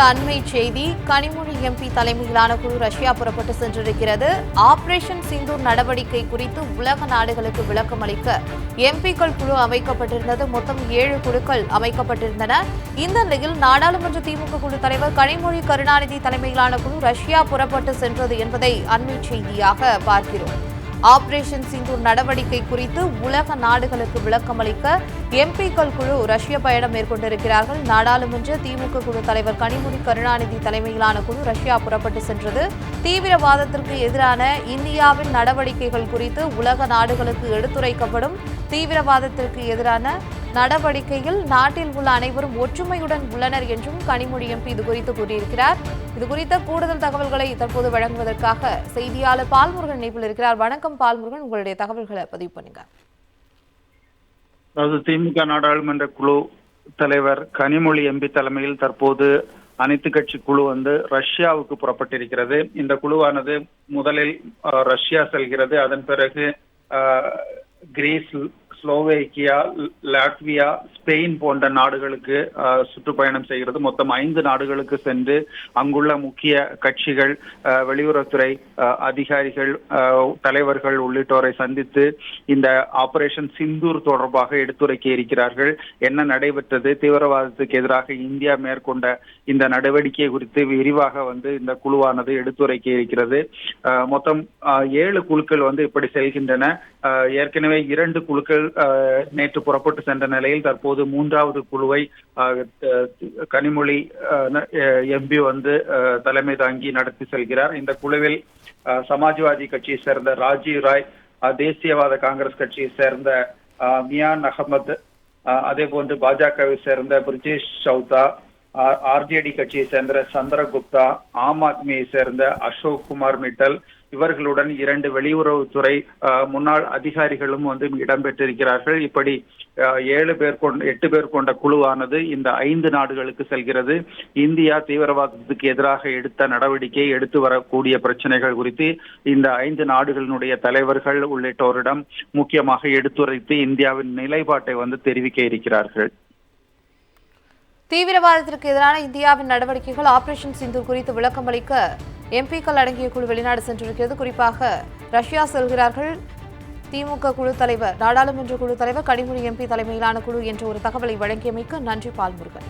அண்மை செய்தி. கனிமொழி எம்பி தலைமையிலான குழு ரஷ்யா புறப்பட்டு சென்றிருக்கிறது. ஆபரேஷன் சிந்தூர் நடவடிக்கை குறித்து உலக நாடுகளுக்கு விளக்கம் அளிக்க எம்பிக்கள் குழு அமைக்கப்பட்டிருந்தது. மொத்தம் 7 குழுக்கள் அமைக்கப்பட்டிருந்தன. இந்த நிலையில் நாடாளுமன்ற திமுக குழு தலைவர் கனிமொழி கருணாநிதி தலைமையிலான குழு ரஷ்யா புறப்பட்டு சென்றது என்பதை அண்மை செய்தியாக பார்க்கிறோம். ஆபரேஷன் சிந்தூர் நடவடிக்கை குறித்து உலக நாடுகளுக்கு விளக்கம் அளிக்க எம்பிக்கள் குழு ரஷ்ய பயணம் மேற்கொண்டிருக்கிறார்கள். நாடாளுமன்ற திமுக குழு தலைவர் கனிமொழி கருணாநிதி தலைமையிலான குழு ரஷ்யா புறப்பட்டு சென்றது. தீவிரவாதத்திற்கு எதிரான இந்தியாவின் நடவடிக்கைகள் குறித்து உலக நாடுகளுக்கு எடுத்துரைக்கப்படும். தீவிரவாதத்திற்கு எதிரான நடவடிக்கையில் நாட்டில் உள்ள அனைவரும் ஒற்றுமையுடன் உள்ளனர் என்றும் கனிமொழி எம்பி இதுகுறித்து கூறியிருக்கிறார். இதுகுறித்த கூடுதல் தகவல்களை தற்போது வழங்குவதற்காக செய்தியாளர் பால்முருகன் இணைப்பில் இருக்கிறார். வணக்கம் பால்முருகன், உங்களுடைய தகவல்களை பதிவு பண்ணுங்க. அதாவது திமுக நாடாளுமன்ற குழு தலைவர் கனிமொழி எம்பி தலைமையில் தற்போது அனைத்து கட்சி குழு ரஷ்யாவுக்கு புறப்பட்டிருக்கிறது. இந்த குழுவானது முதலில் ரஷ்யா செல்கிறது. அதன் பிறகு கிரீஸ், ஸ்லோவேக்கியா, லாட்வியா, ஸ்பெயின் போன்ற நாடுகளுக்கு சுற்றுப்பயணம் செய்கிறது. மொத்தம் 5 நாடுகளுக்கு சென்று அங்குள்ள முக்கிய கட்சிகள், வெளியுறவுத்துறை அதிகாரிகள், தலைவர்கள் உள்ளிட்டோரை சந்தித்து இந்த ஆபரேஷன் சிந்தூர் தொடர்பாக எடுத்துரைக்க இருக்கிறார்கள். என்ன நடைபெற்றது, தீவிரவாதத்துக்கு எதிராக இந்தியா மேற்கொண்ட இந்த நடவடிக்கை குறித்து விரிவாக இந்த குழுவானது எடுத்துரைக்க இருக்கிறது. மொத்தம் 7 குழுக்கள் இப்படி செல்கின்றன. ஏற்கனவே 2 குழுக்கள் நேற்று புறப்பட்டு சென்ற நிலையில் தற்போது 3வது குழுவை கனிமொழி எம்பி தலைமை தாங்கி நடத்தி செல்கிறார். இந்த குழுவில் சமாஜ்வாதி கட்சியை சேர்ந்த ராஜீவ் ராய், தேசியவாத காங்கிரஸ் கட்சியை சேர்ந்த மியான் அகமது, அதே போன்று பாஜகவை சேர்ந்த பிரிஜேஷ் சௌதா, ஆர்ஜேடி கட்சியை சேர்ந்த சந்திரகுப்தா, ஆம் ஆத்மியை சேர்ந்த அசோக் குமார் மிட்டல், இவர்களுடன் 2 வெளியுறவுத்துறை முன்னாள் அதிகாரிகளும் இடம்பெற்றிருக்கிறார்கள். இப்படி 8 பேர் கொண்ட குழுவானது இந்த 5 நாடுகளுக்கு செல்கிறது. இந்தியா தீவிரவாதத்துக்கு எதிராக எடுத்த நடவடிக்கை, எடுத்து வரக்கூடிய பிரச்சனைகள் குறித்து இந்த 5 நாடுகளினுடைய தலைவர்கள் உள்ளிட்டோரிடம் முக்கியமாக எடுத்துரைத்து இந்தியாவின் நிலைப்பாட்டை தெரிவிக்க இருக்கிறார்கள். தீவிரவாதத்திற்கு எதிரான இந்தியாவின் நடவடிக்கைகள், ஆபரேஷன் சிந்தூர் குறித்து விளக்கம் அளிக்க எம்பிக்கள் அடங்கிய குழு வெளிநாடு சென்றிருக்கிறது. குறிப்பாக ரஷ்யா செல்கிறார்கள். திமுக குழு தலைவர், நாடாளுமன்ற குழு தலைவர் கனிமொழி எம்பி தலைமையிலான குழு என்ற ஒரு தகவலை வழங்கியமைக்கு நன்றி பால்முருகன்.